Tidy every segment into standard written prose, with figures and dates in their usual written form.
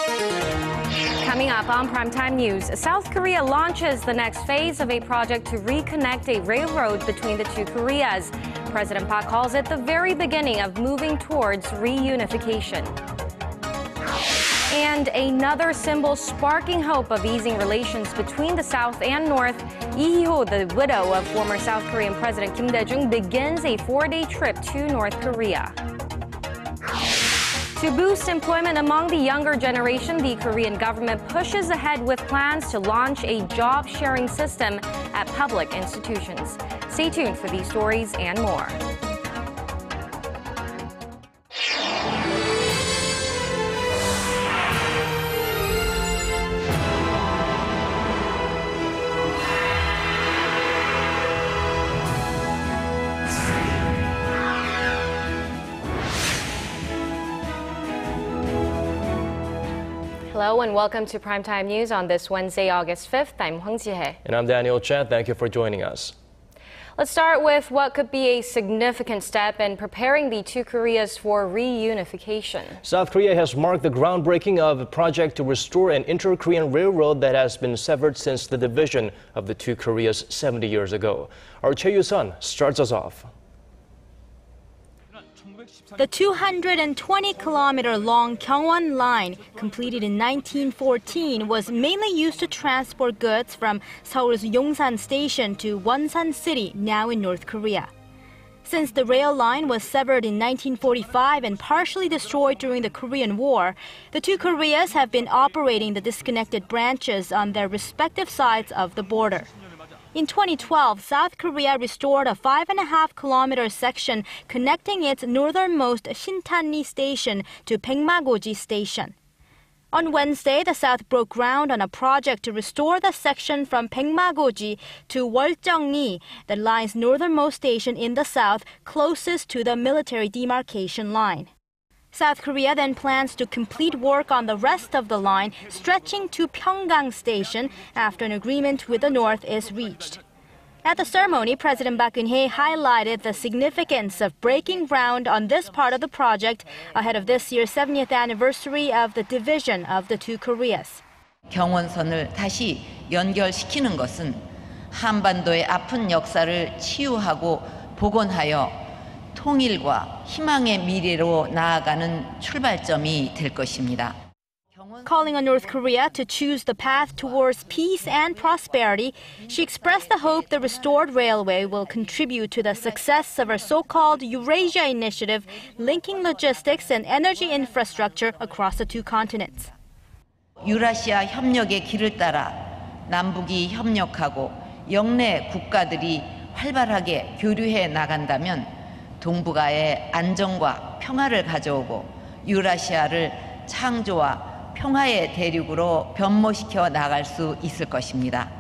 Coming up on Primetime News, South Korea launches the next phase of a project to reconnect a railroad between the two Koreas. President Park calls it the very beginning of moving towards reunification. And another symbol sparking hope of easing relations between the South and North. Hee-ho, the widow of former South Korean President Kim Dae-jung, begins a 4-day trip to North Korea. To boost employment among the younger generation, the Korean government pushes ahead with plans to launch a job-sharing system at public institutions. Stay tuned for these stories and more. Hello and welcome to Primetime News on this Wednesday, August 5th. I'm Hwang Ji-hye. And I'm Daniel Choy. Thank you for joining us. Let's start with what could be a significant step in preparing the two Koreas for reunification. South Korea has marked the groundbreaking of a project to restore an inter-Korean railroad that has been severed since the division of the two Koreas 70 years ago. Our Choi Yu-sun starts us off. The 220-kilometer-long Gyeongwon line, completed in 1914, was mainly used to transport goods from Seoul's Yongsan Station to Wonsan City, now in North Korea. Since the rail line was severed in 1945 and partially destroyed during the Korean War, the two Koreas have been operating the disconnected branches on their respective sides of the border. In 2012, South Korea restored a 5.5-kilometer section connecting its northernmost Shintanni station to Baekmagoji station. On Wednesday, the South broke ground on a project to restore the section from Baekmagoji to Woljeongni, the line's northernmost station in the south, closest to the military demarcation line. South Korea then plans to complete work on the rest of the line, stretching to Pyeonggang Station after an agreement with the North is reached. At the ceremony, President Park Geun-hye highlighted the significance of breaking ground on this part of the project ahead of this year's 70th anniversary of the division of the two Koreas. 경원선을 다시 연결시키는 것은 한반도의 아픈 역사를 치유하고 복원하여 통일과 희망의 미래로 나아가는 출발점이 될 것입니다. Calling on North Korea to choose the path towards peace and prosperity, she expressed the hope the restored railway will contribute to the success of her so-called Eurasia initiative, linking logistics and energy infrastructure across the two continents. 유라시아 협력의 길을 따라 남북이 협력하고 영내 국가들이 활발하게 교류해 나간다면 동북아의 안정과 평화를 가져오고 유라시아를 창조와 평화의 대륙으로 변모시켜 나갈 수 있을 것입니다.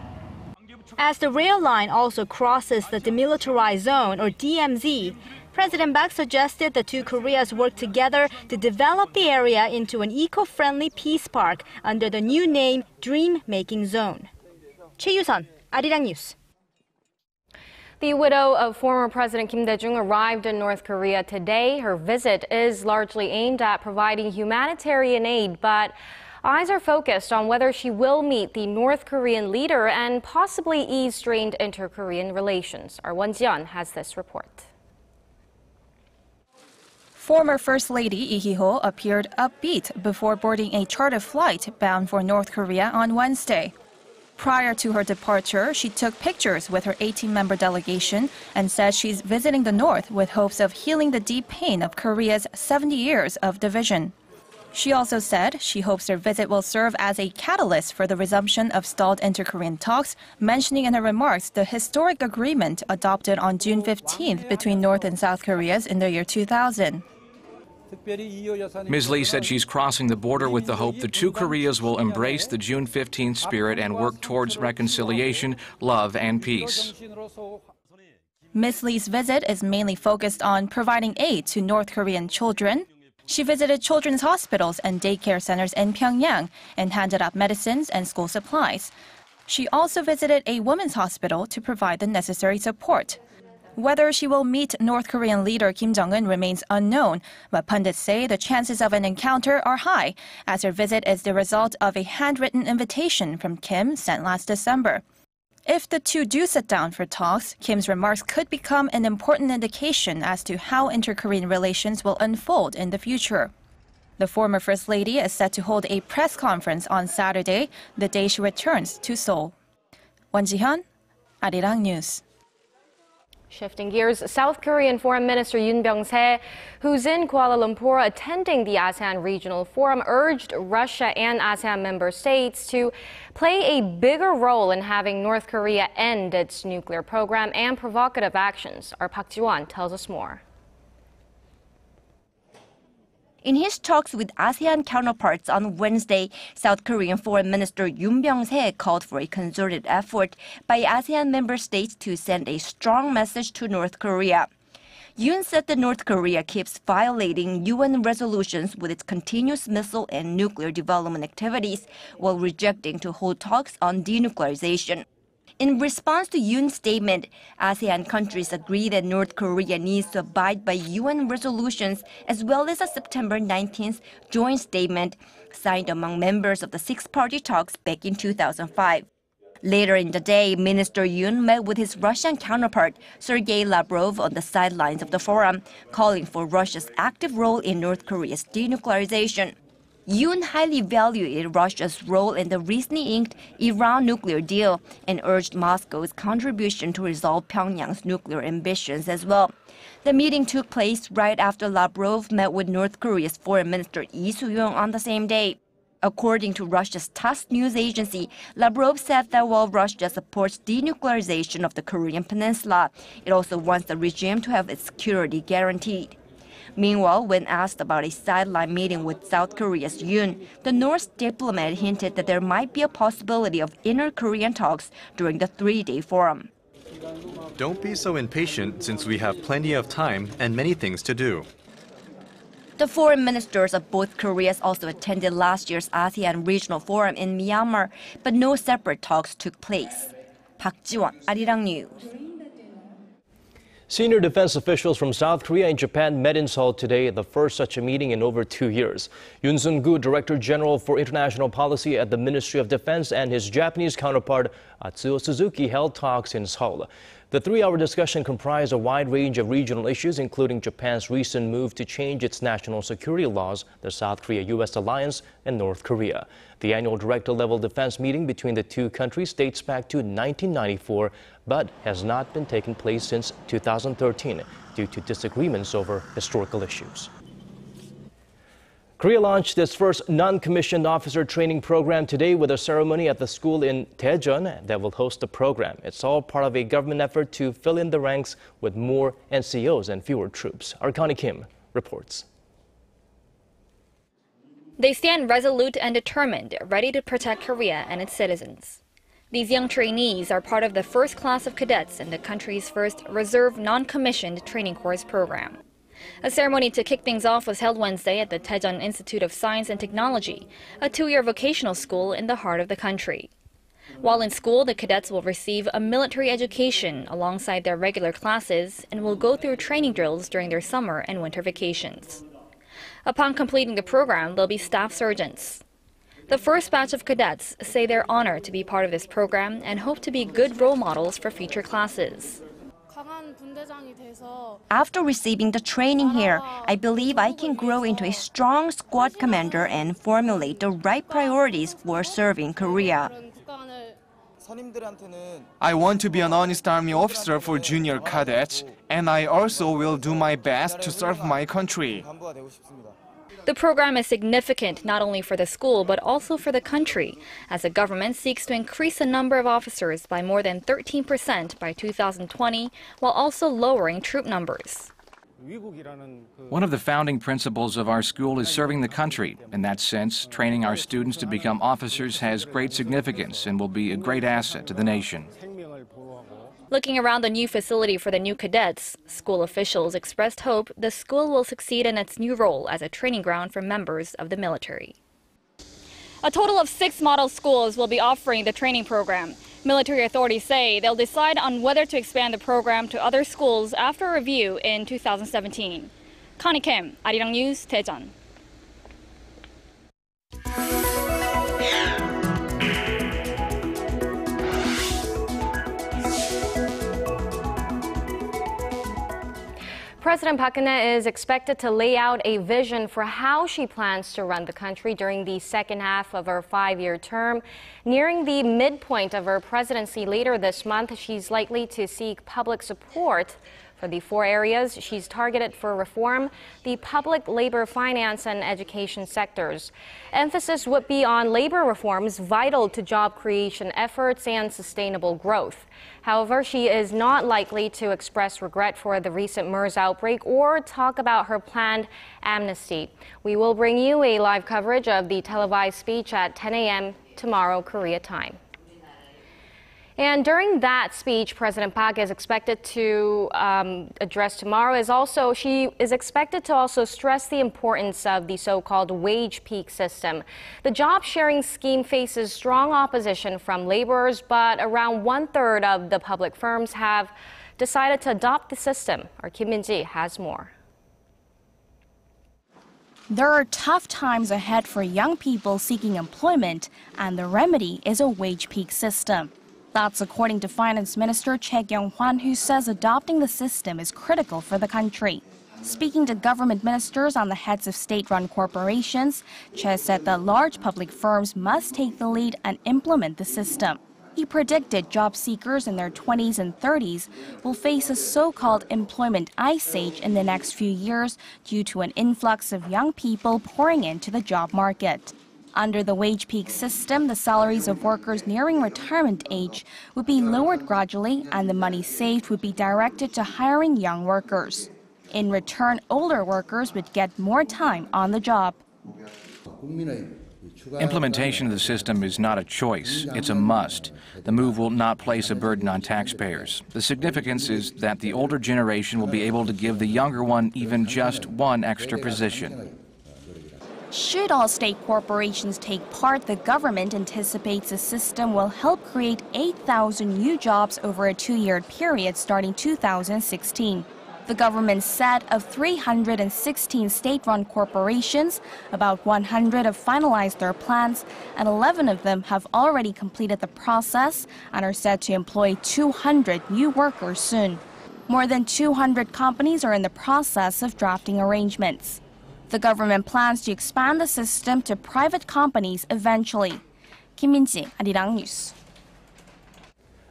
As the rail line also crosses the Demilitarized Zone, or DMZ, President Park suggested the two Koreas work together to develop the area into an eco-friendly peace park under the new name Dream Making Zone. Choi Yu-sun, Arirang News. The widow of former President Kim Dae-jung arrived in North Korea today. Her visit is largely aimed at providing humanitarian aid, but eyes are focused on whether she will meet the North Korean leader and possibly ease strained inter-Korean relations. Our Won Ji-yeon has this report. Former First Lady Hee-ho appeared upbeat before boarding a charter flight bound for North Korea on Wednesday. Prior to her departure, she took pictures with her 18-member delegation and said she's visiting the North with hopes of healing the deep pain of Korea's 70 years of division. She also said she hopes her visit will serve as a catalyst for the resumption of stalled inter-Korean talks, mentioning in her remarks the historic agreement adopted on June 15th between North and South Koreas in the year 2000. Ms. Lee said she's crossing the border with the hope the two Koreas will embrace the June 15th spirit and work towards reconciliation, love, and peace. Ms. Lee's visit is mainly focused on providing aid to North Korean children. She visited children's hospitals and daycare centers in Pyongyang and handed out medicines and school supplies. She also visited a women's hospital to provide the necessary support. Whether she will meet North Korean leader Kim Jong-un remains unknown, but pundits say the chances of an encounter are high, as her visit is the result of a handwritten invitation from Kim sent last December. If the two do sit down for talks, Kim's remarks could become an important indication as to how inter-Korean relations will unfold in the future. The former First Lady is set to hold a press conference on Saturday, the day she returns to Seoul. Hwang Ji-hye, Arirang News. Shifting gears, South Korean Foreign Minister Yoon Byung-se, who's in Kuala Lumpur attending the ASEAN Regional Forum, urged Russia and ASEAN member states to play a bigger role in having North Korea end its nuclear program and provocative actions. Our Park Ji-won tells us more. In his talks with ASEAN counterparts on Wednesday, South Korean Foreign Minister Yoon Byung-se called for a concerted effort by ASEAN member states to send a strong message to North Korea. Yoon said that North Korea keeps violating UN resolutions with its continuous missile and nuclear development activities, while rejecting to hold talks on denuclearization. In response to Yoon's statement, ASEAN countries agree that North Korea needs to abide by UN resolutions, as well as a September 19th joint statement signed among members of the six-party talks back in 2005. Later in the day, Minister Yoon met with his Russian counterpart, Sergei Lavrov, on the sidelines of the forum, calling for Russia's active role in North Korea's denuclearization. Yoon highly valued Russia's role in the recently inked Iran nuclear deal and urged Moscow's contribution to resolve Pyongyang's nuclear ambitions as well. The meeting took place right after Lavrov met with North Korea's Foreign Minister Lee Soo-young on the same day. According to Russia's TASS news agency, Lavrov said that while Russia supports denuclearization of the Korean peninsula, it also wants the regime to have its security guaranteed. Meanwhile, when asked about a sideline meeting with South Korea's Yoon, the North's diplomat hinted that there might be a possibility of inter-Korean talks during the three-day forum. Don't be so impatient, since we have plenty of time and many things to do. The foreign ministers of both Koreas also attended last year's ASEAN Regional Forum in Myanmar, but no separate talks took place. Park Ji-won, Arirang News. Senior defense officials from South Korea and Japan met in Seoul today, the first such a meeting in over 2 years. Yoon Sung-gu, Director General for International Policy at the Ministry of Defense, and his Japanese counterpart, Atsuo Suzuki, held talks in Seoul. The three-hour discussion comprised a wide range of regional issues, including Japan's recent move to change its national security laws, the South Korea-U.S. alliance, and North Korea. The annual director-level defense meeting between the two countries dates back to 1994, but has not been taking place since 2013 due to disagreements over historical issues. Korea launched its first non-commissioned officer training program today with a ceremony at the school in Dae-jung that will host the program. It's all part of a government effort to fill in the ranks with more NCOs and fewer troops. Our Connie Kim reports. They stand resolute and determined, ready to protect Korea and its citizens. These young trainees are part of the first class of cadets in the country's first reserve non-commissioned training course program. A ceremony to kick things off was held Wednesday at the Dae-jung Institute of Science and Technology, a two-year vocational school in the heart of the country. While in school, the cadets will receive a military education alongside their regular classes and will go through training drills during their summer and winter vacations. Upon completing the program, they'll be staff sergeants. The first batch of cadets say they're honored to be part of this program and hope to be good role models for future classes. After receiving the training here, I believe I can grow into a strong squad commander and formulate the right priorities for serving Korea. I want to be an honest army officer for junior cadets, and I also will do my best to serve my country. The program is significant not only for the school but also for the country, as the government seeks to increase the number of officers by more than 13% by 2020, while also lowering troop numbers. One of the founding principles of our school is serving the country. In that sense, training our students to become officers has great significance and will be a great asset to the nation. Looking around the new facility for the new cadets, school officials expressed hope the school will succeed in its new role as a training ground for members of the military. A total of 6 model schools will be offering the training program. Military authorities say they'll decide on whether to expand the program to other schools after a review in 2017. Connie Kim, Arirang News, Dae-jung. President Park Geun-hye is expected to lay out a vision for how she plans to run the country during the second half of her 5-year term. Nearing the midpoint of her presidency later this month, she's likely to seek public support for the 4 areas she's targeted for reform: the public, labor, finance, and education sectors. Emphasis would be on labor reforms vital to job creation efforts and sustainable growth. However, she is not likely to express regret for the recent MERS outbreak or talk about her planned amnesty. We will bring you a live coverage of the televised speech at 10 a.m. tomorrow, Korea time. And during that speech, President Park is expected to address tomorrow. She is expected to also stress the importance of the so-called wage peak system. The job sharing scheme faces strong opposition from laborers, but around 1/3 of the public firms have decided to adopt the system. Our Kim Min-ji has more. There are tough times ahead for young people seeking employment, and the remedy is a wage peak system. That's according to Finance Minister Choi Kyung-hwan, who says adopting the system is critical for the country. Speaking to government ministers on the heads of state-run corporations, Choi said that large public firms must take the lead and implement the system. He predicted job seekers in their 20s and 30s will face a so-called employment ice age in the next few years due to an influx of young people pouring into the job market. Under the wage peak system, the salaries of workers nearing retirement age would be lowered gradually, and the money saved would be directed to hiring young workers. In return, older workers would get more time on the job. Implementation of the system is not a choice, it's a must. The move will not place a burden on taxpayers. The significance is that the older generation will be able to give the younger one even just one extra position. Should all state corporations take part, the government anticipates the system will help create 8,000 new jobs over a 2-year period starting 2016. The government said of 316 state-run corporations, about 100 have finalized their plans, and 11 of them have already completed the process and are set to employ 200 new workers soon. More than 200 companies are in the process of drafting arrangements. The government plans to expand the system to private companies eventually. Kim Min-ji, Arirang News.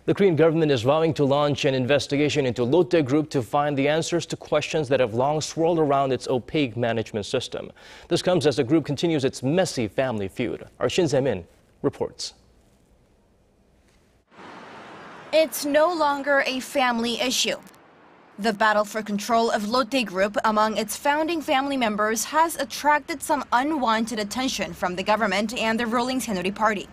The Korean government is vowing to launch an investigation into Lotte Group to find the answers to questions that have long swirled around its opaque management system. This comes as the group continues its messy family feud. Our Shin Se-min reports. It's no longer a family issue. The battle for control of Lotte Group among its founding family members has attracted some unwanted attention from the government and the ruling Saenuri Party.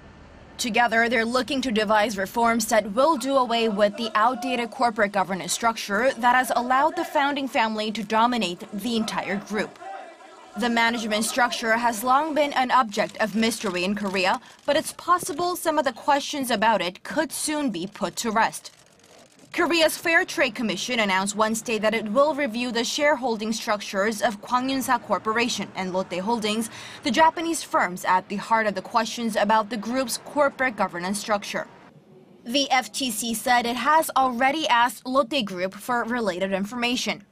Together, they're looking to devise reforms that will do away with the outdated corporate governance structure that has allowed the founding family to dominate the entire group. The management structure has long been an object of mystery in Korea, but it's possible some of the questions about it could soon be put to rest. Korea's Fair Trade Commission announced Wednesday that it will review the shareholding structures of Hwang-Ji-hye Corporation and Lotte Holdings, the Japanese firms at the heart of the questions about the group's corporate governance structure. The FTC said it has already asked Lotte Group for related information.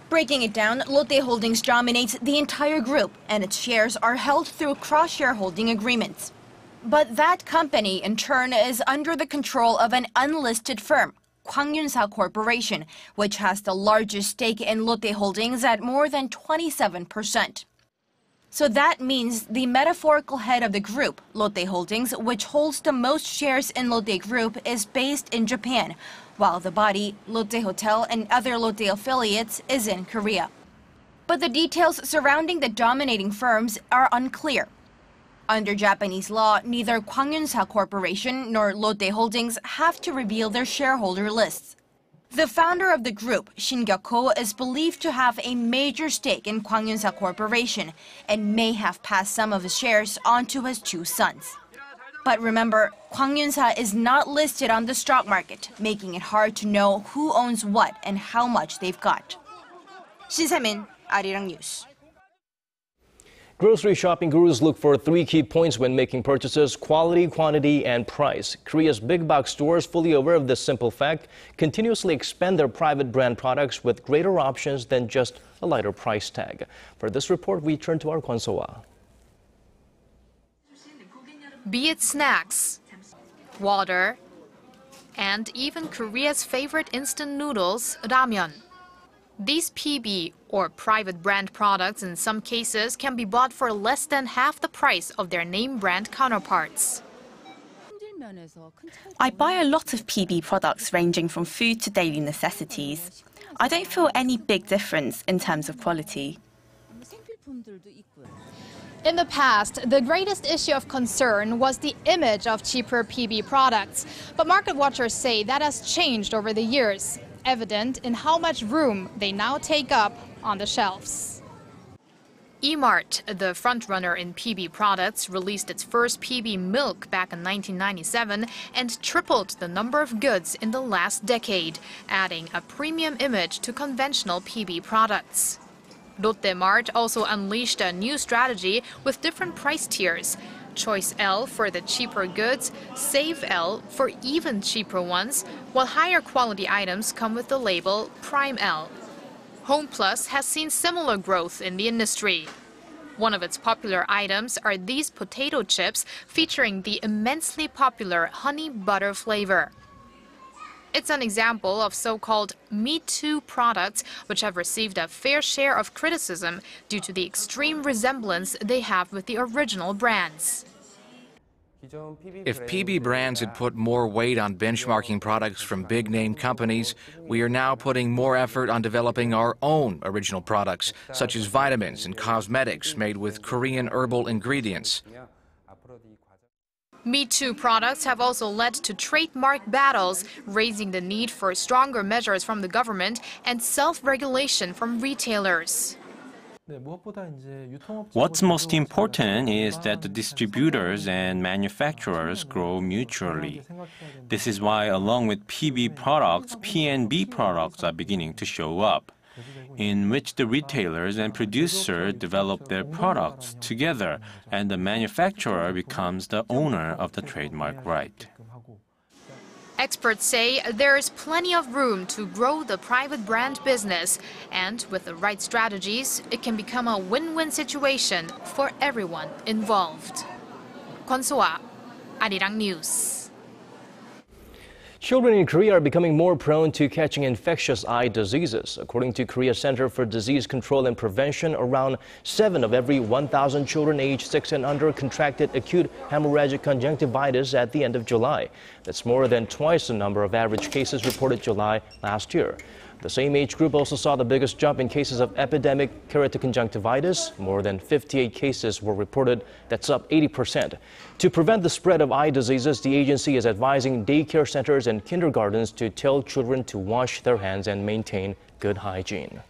Breaking it down, Lotte Holdings dominates the entire group, and its shares are held through cross-shareholding agreements. But that company, in turn, is under the control of an unlisted firm, Hwang-Ji-hye Corporation, which has the largest stake in Lotte Holdings at more than 27%. So that means the metaphorical head of the group, Lotte Holdings, which holds the most shares in Lotte Group, is based in Japan, while the body, Lotte Hotel and other Lotte affiliates, is in Korea. But the details surrounding the dominating firms are unclear. Under Japanese law, neither Hwang-Ji-hye Corporation nor Lotte Holdings have to reveal their shareholder lists. The founder of the group, Shin Gyuk-ho, is believed to have a major stake in Hwang-Ji-hye Corporation and may have passed some of his shares on to his 2 sons. But remember, Hwang Ji-hye is not listed on the stock market, making it hard to know who owns what and how much they've got. 신세민, Arirang News. Grocery shopping gurus look for 3 key points when making purchases: quality, quantity, and price. Korea's big box stores, fully aware of this simple fact, continuously expand their private brand products with greater options than just a lighter price tag. For this report, we turn to our Kwon So-ah. Be it snacks, water, and even Korea's favorite instant noodles, ramyeon. These PB, or private brand products, in some cases can be bought for less than half the price of their name brand counterparts. I buy a lot of PB products ranging from food to daily necessities. I don't feel any big difference in terms of quality. In the past, the greatest issue of concern was the image of cheaper PB products. But market watchers say that has changed over the years, evident in how much room they now take up on the shelves. E-Mart, the frontrunner in PB products, released its first PB milk back in 1997 and tripled the number of goods in the last decade, adding a premium image to conventional PB products. Lotte Mart also unleashed a new strategy with different price tiers. Choice L for the cheaper goods, Save L for even cheaper ones, while higher quality items come with the label Prime L. Home Plus has seen similar growth in the industry. One of its popular items are these potato chips featuring the immensely popular honey butter flavor. It's an example of so-called Me Too products, which have received a fair share of criticism due to the extreme resemblance they have with the original brands. If PB brands had put more weight on benchmarking products from big-name companies, we are now putting more effort on developing our own original products, such as vitamins and cosmetics made with Korean herbal ingredients. Me Too products have also led to trademark battles, raising the need for stronger measures from the government and self-regulation from retailers. What's most important is that the distributors and manufacturers grow mutually. This is why, along with PB products, P&B products are beginning to show up, in which the retailers and producer develop their products together and the manufacturer becomes the owner of the trademark right. Experts say there is plenty of room to grow the private brand business, and with the right strategies, it can become a win-win situation for everyone involved. Kwon So-ah, Arirang News. Children in Korea are becoming more prone to catching infectious eye diseases. According to Korea Center for Disease Control and Prevention, around 7 of every 1,000 children aged 6 and under contracted acute hemorrhagic conjunctivitis at the end of July. That's more than twice the number of average cases reported July last year. The same age group also saw the biggest jump in cases of epidemic keratoconjunctivitis. More than 58 cases were reported. That's up 80%. To prevent the spread of eye diseases, the agency is advising daycare centers and kindergartens to tell children to wash their hands and maintain good hygiene.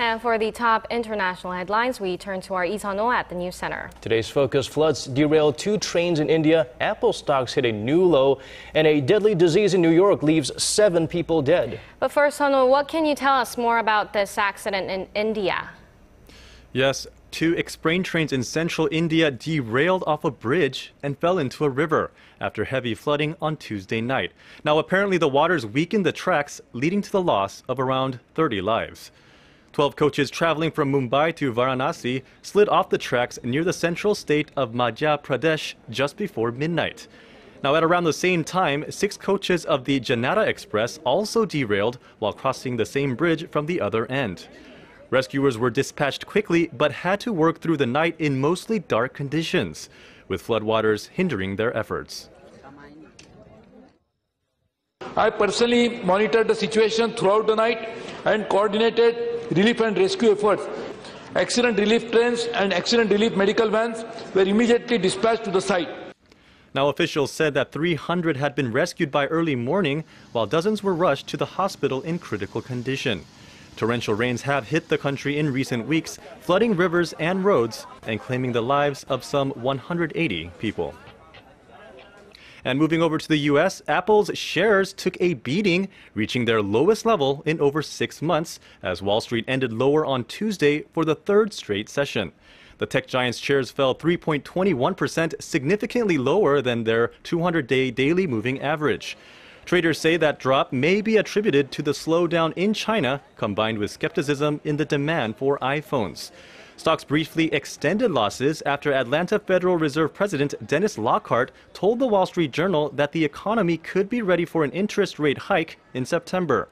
And for the top international headlines, we turn to our Lee Sun-ho at the News Center. Today's focus: floods derailed 2 trains in India, Apple stocks hit a new low, and a deadly disease in New York leaves 7 people dead. But first, Sun-ho, what can you tell us more about this accident in India? Yes, 2 express trains in central India derailed off a bridge and fell into a river after heavy flooding on Tuesday night. Now, apparently the waters weakened the tracks, leading to the loss of around 30 lives. 12 coaches traveling from Mumbai to Varanasi slid off the tracks near the central state of Madhya Pradesh just before midnight. Now, at around the same time, 6 coaches of the Janata Express also derailed while crossing the same bridge from the other end. Rescuers were dispatched quickly but had to work through the night in mostly dark conditions, with floodwaters hindering their efforts. I personally monitored the situation throughout the night and coordinated relief and rescue efforts. Accident relief trains and accident relief medical vans were immediately dispatched to the site. Now, officials said that 300 had been rescued by early morning, while dozens were rushed to the hospital in critical condition. Torrential rains have hit the country in recent weeks, flooding rivers and roads and claiming the lives of some 180 people. And moving over to the U.S., Apple's shares took a beating, reaching their lowest level in over 6 months, as Wall Street ended lower on Tuesday for the third straight session. The tech giant's shares fell 3.21%, significantly lower than their 200-day daily moving average. Traders say that drop may be attributed to the slowdown in China, combined with skepticism in the demand for iPhones. Stocks briefly extended losses after Atlanta Federal Reserve President Dennis Lockhart told the Wall Street Journal that the economy could be ready for an interest rate hike in September.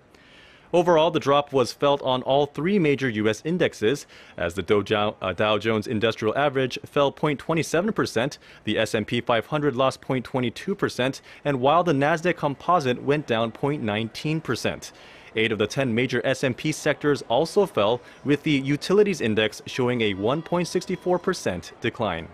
Overall, the drop was felt on all three major U.S. indexes, as the Dow Jones Industrial Average fell 0.27%, the S&P 500 lost 0.22%, and while the Nasdaq Composite went down 0.19%. 8 of the 10 major S&P sectors also fell, with the Utilities Index showing a 1.64% decline.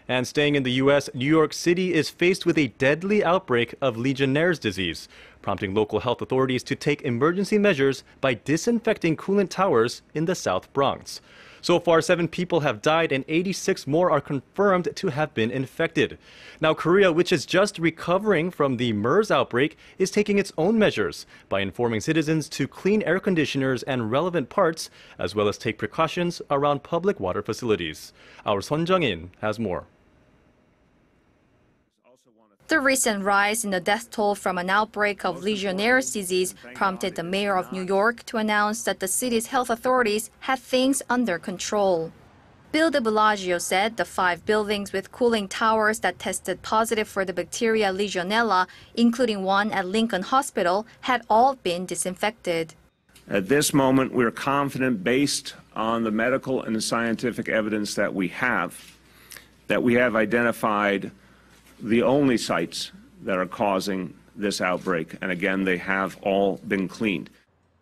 And staying in the U.S., New York City is faced with a deadly outbreak of Legionnaire's disease, prompting local health authorities to take emergency measures by disinfecting coolant towers in the South Bronx. So far, 7 people have died and 86 more are confirmed to have been infected. Now, Korea, which is just recovering from the MERS outbreak, is taking its own measures by informing citizens to clean air conditioners and relevant parts, as well as take precautions around public water facilities. Our Son Jung-in has more. The recent rise in the death toll from an outbreak of Legionnaire's disease prompted the mayor of New York to announce that the city's health authorities had things under control. Bill de Blasio said the 5 buildings with cooling towers that tested positive for the bacteria Legionella, including one at Lincoln Hospital, had all been disinfected. At this moment, we're confident, based on the medical and the scientific evidence that we have identified the only sites that are causing this outbreak. And again, they have all been cleaned.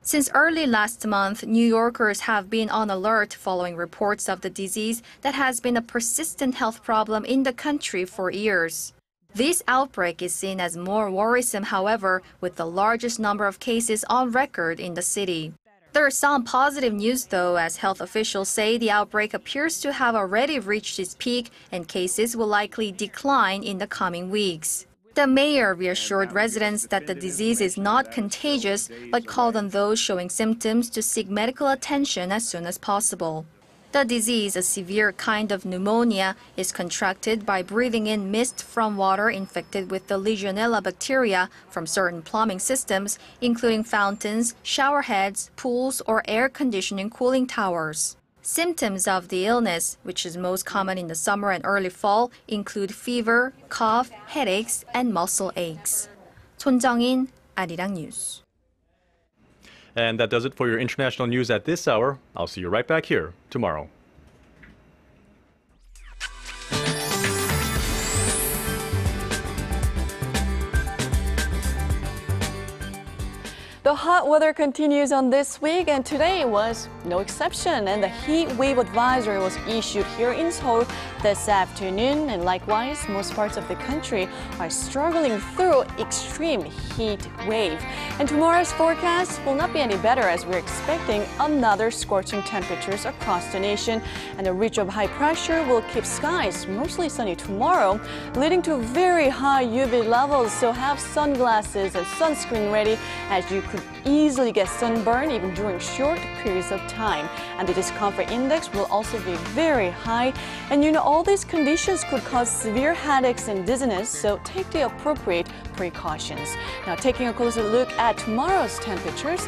Since early last month, New Yorkers have been on alert following reports of the disease that has been a persistent health problem in the country for years. This outbreak is seen as more worrisome, however, with the largest number of cases on record in the city. There is some positive news, though, as health officials say the outbreak appears to have already reached its peak and cases will likely decline in the coming weeks. The mayor reassured residents that the disease is not contagious, but called on those showing symptoms to seek medical attention as soon as possible. The disease, a severe kind of pneumonia, is contracted by breathing in mist from water infected with the Legionella bacteria from certain plumbing systems, including fountains, shower heads, pools, or air conditioning cooling towers. Symptoms of the illness, which is most common in the summer and early fall, include fever, cough, headaches, and muscle aches. Son Jung-in, Arirang News. And that does it for your international news at this hour. I'll see you right back here tomorrow. The hot weather continues on this week, and today was no exception. And the heat wave advisory was issued here in Seoul this afternoon. And likewise, most parts of the country are struggling through extreme heat wave. And tomorrow's forecast will not be any better, as we're expecting another scorching temperatures across the nation. And the reach of high pressure will keep skies mostly sunny tomorrow, leading to very high UV levels. So have sunglasses and sunscreen ready, as you could easily get sunburn even during short periods of time. And the discomfort index will also be very high. And you know, all these conditions could cause severe headaches and dizziness, so take the appropriate precautions. Now, taking a closer look at tomorrow's temperatures,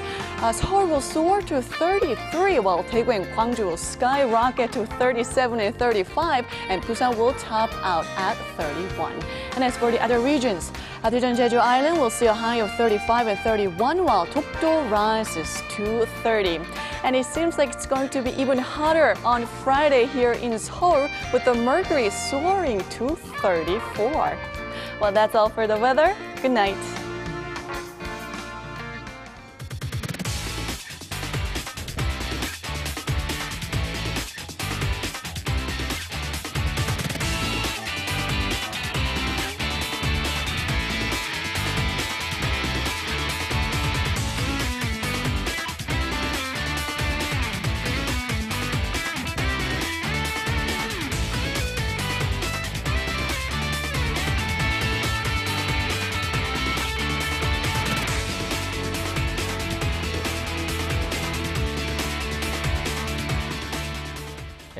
Seoul will soar to 33, while Daegu and Gwangju will skyrocket to 37 and 35, and Busan will top out at 31. And as for the other regions, Dae-jung, Jeju Island will see a high of 35 and 31, while Dokdo rises to 30. And it seems like it's going to be even hotter on Friday here in Seoul, with the mercury soaring to 34. Well, that's all for the weather. Good night.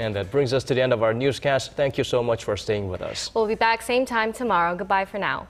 And that brings us to the end of our newscast. Thank you so much for staying with us. We'll be back same time tomorrow. Goodbye for now.